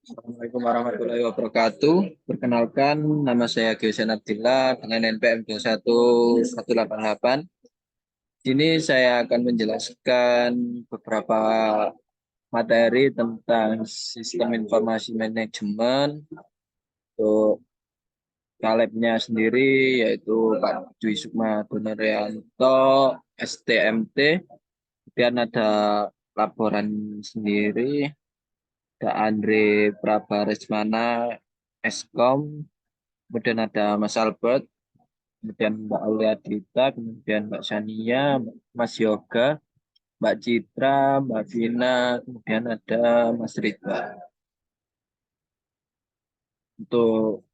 Assalamualaikum warahmatullahi wabarakatuh. Perkenalkan, nama saya Gyosen Abdillah dengan NPM 21188. Ini saya akan menjelaskan beberapa materi tentang sistem informasi manajemen untuk kalebnya sendiri, yaitu Pak Dwi Sukma Gunaryanto, STMT. Kemudian ada laporan sendiri, ada Andre Prabaresmana, Eskom. Kemudian ada Mas Albert, kemudian Mbak Aulia Dita, kemudian Mbak Sania, Mas Yoga, Mbak Citra, Mbak Vina, kemudian ada Mas Ridwan. Untuk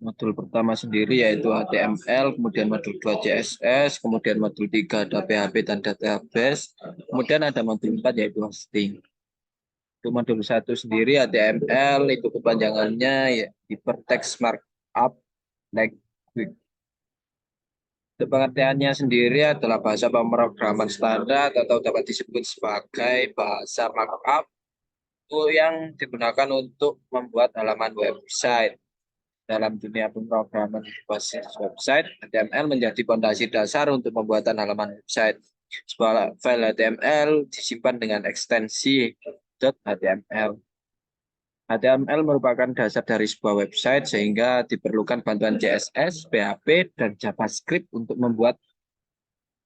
modul pertama sendiri yaitu HTML, kemudian modul 2 CSS, kemudian modul 3 ada PHP dan database, kemudian ada modul 4 yaitu hosting. Untuk modul 1 sendiri HTML itu kepanjangannya ya Hypertext Markup Language. Untuk pengertiannya sendiri adalah bahasa pemrograman standar atau dapat disebut sebagai bahasa markup yang digunakan untuk membuat halaman website. Dalam dunia pemrograman berbasis website, HTML menjadi fondasi dasar untuk pembuatan halaman website. Sebuah file HTML disimpan dengan ekstensi .html. HTML merupakan dasar dari sebuah website sehingga diperlukan bantuan CSS, PHP, dan JavaScript untuk membuat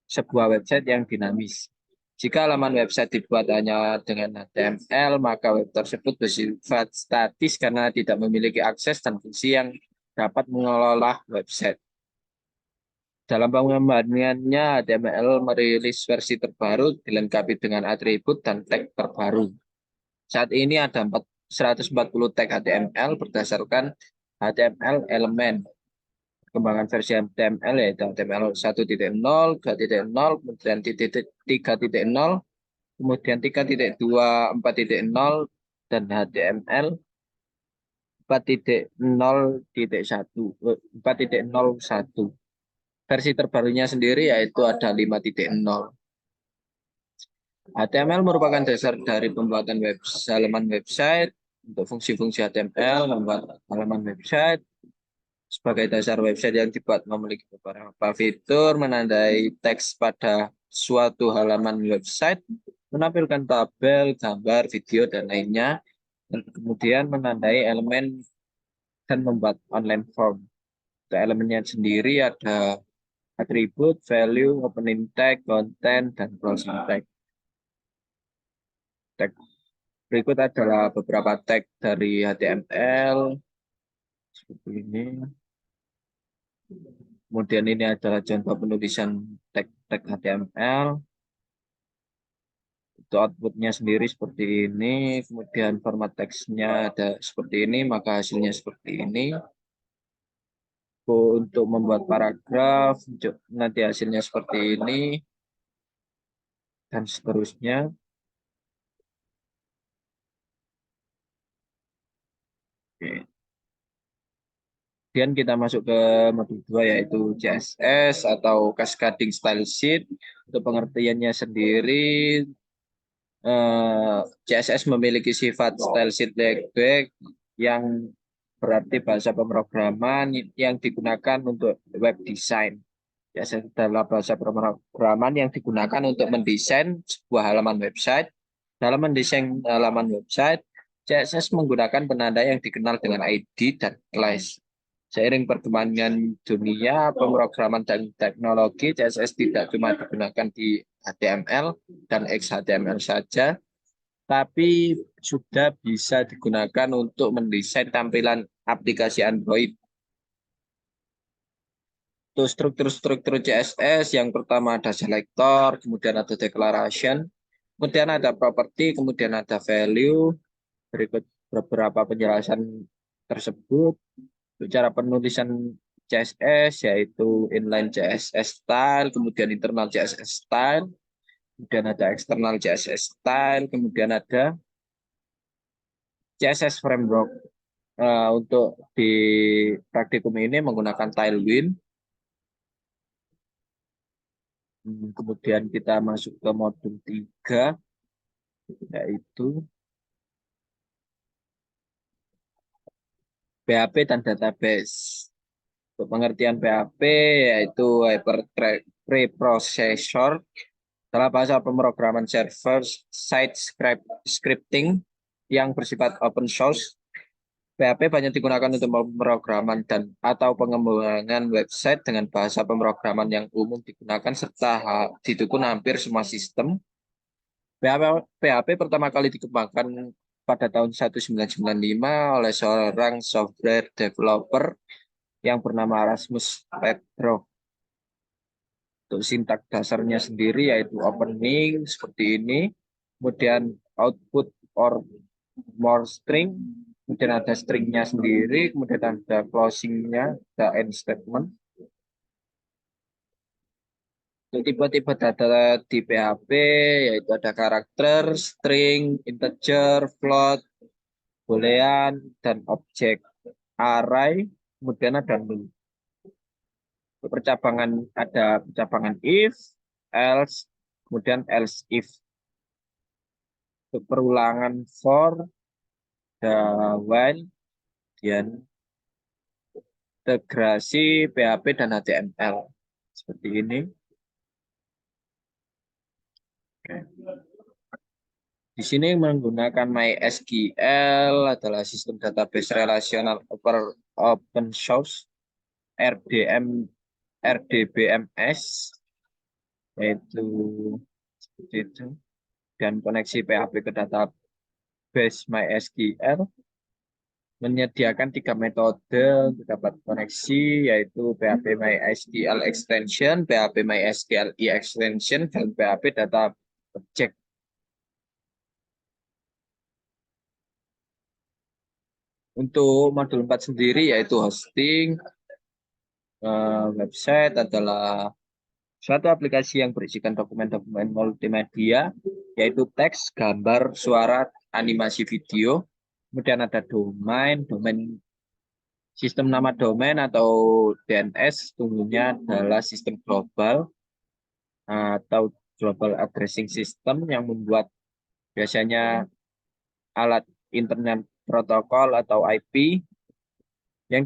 sebuah website yang dinamis. Jika halaman website dibuat hanya dengan HTML, maka web tersebut bersifat statis karena tidak memiliki akses dan fungsi yang dapat mengelola website. Dalam pengembangannya, HTML merilis versi terbaru dilengkapi dengan atribut dan tag terbaru. Saat ini ada 140 tag HTML berdasarkan HTML elemen. Perkembangan versi HTML yaitu HTML 1.0, 2.0, kemudian 3.0, kemudian 3.2, 4.0, dan HTML 4.0.1, 4.01. Versi terbarunya sendiri yaitu ada 5.0. HTML merupakan dasar dari pembuatan halaman website. Untuk fungsi-fungsi HTML membuat halaman website. Sebagai dasar website yang dibuat memiliki beberapa fitur, menandai teks pada suatu halaman website, menampilkan tabel, gambar, video, dan lainnya, dan kemudian menandai elemen dan membuat online form. Untuk elemennya sendiri ada atribut, value, opening tag, content, dan closing tag. Tag berikut adalah beberapa tag dari HTML, seperti ini. Kemudian ini adalah contoh penulisan tag HTML. Untuk outputnya sendiri seperti ini. Kemudian format teksnya ada seperti ini, maka hasilnya seperti ini. Untuk membuat paragraf, nanti hasilnya seperti ini. Dan seterusnya. Oke. Kemudian kita masuk ke modul 2 yaitu CSS atau Cascading Style Sheet. Untuk pengertiannya sendiri, CSS memiliki sifat style sheet legback yang berarti bahasa pemrograman yang digunakan untuk web design. CSS adalah bahasa pemrograman yang digunakan untuk mendesain sebuah halaman website. Dalam mendesain halaman website, CSS menggunakan penanda yang dikenal dengan ID dan class. Seiring perkembangan dunia pemrograman dan teknologi, CSS tidak cuma digunakan di HTML dan XHTML saja, tapi sudah bisa digunakan untuk mendesain tampilan aplikasi Android. Untuk struktur-struktur CSS, yang pertama ada selector, kemudian ada declaration, kemudian ada property, kemudian ada value. Berikut beberapa penjelasan tersebut. Untuk cara penulisan CSS yaitu inline CSS style, kemudian internal CSS style, kemudian ada external CSS style, kemudian ada CSS framework. Untuk di praktikum ini menggunakan Tailwind. Kemudian kita masuk ke modul 3 yaitu PHP dan database. Untuk pengertian PHP yaitu Hyperthread Preprocessor adalah bahasa pemrograman server side scripting yang bersifat open source. PHP banyak digunakan untuk pemrograman dan atau pengembangan website dengan bahasa pemrograman yang umum digunakan serta didukung hampir semua sistem. PHP pertama kali dikembangkan pada tahun 1995 oleh seorang software developer yang bernama Rasmus Petrov. Untuk sintak dasarnya sendiri yaitu opening seperti ini, kemudian output or more string, kemudian ada stringnya sendiri, kemudian ada closingnya, ada end statement. Untuk tipe-tipe data di PHP yaitu ada karakter, string, integer, float, boolean, dan objek array, kemudian ada null. Untuk percabangan ada percabangan if, else, kemudian else if. Untuk perulangan for, ada while, kemudian integrasi PHP dan HTML. Seperti ini. Di sini menggunakan MySQL adalah sistem database relasional open source RDBMS yaitu seperti itu, dan koneksi PHP ke database MySQL menyediakan 3 metode untuk dapat koneksi yaitu PHP MySQL extension, PHP MySQL extension, dan PHP data object. Untuk modul 4 sendiri yaitu hosting, website adalah suatu aplikasi yang berisikan dokumen-dokumen multimedia, yaitu teks, gambar, suara, animasi video. Kemudian ada domain sistem nama domain atau DNS, sesungguhnya adalah sistem global atau global addressing system yang membuat biasanya alat internet protokol atau IP yang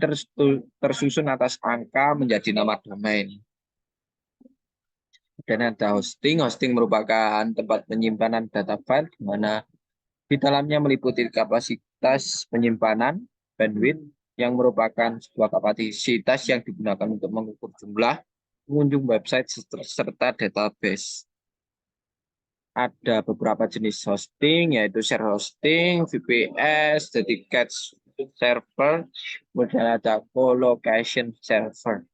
tersusun atas angka menjadi nama domain. Dan ada hosting. Hosting merupakan tempat penyimpanan data file di mana di dalamnya meliputi kapasitas penyimpanan, bandwidth, yang merupakan sebuah kapasitas yang digunakan untuk mengukur jumlah pengunjung website serta database. Ada beberapa jenis hosting, yaitu share hosting, VPS, dedicated server, kemudian ada colocation server.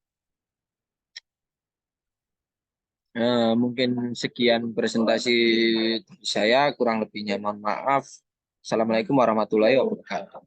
Mungkin sekian presentasi dari saya, kurang lebihnya mohon maaf. Assalamualaikum warahmatullahi wabarakatuh.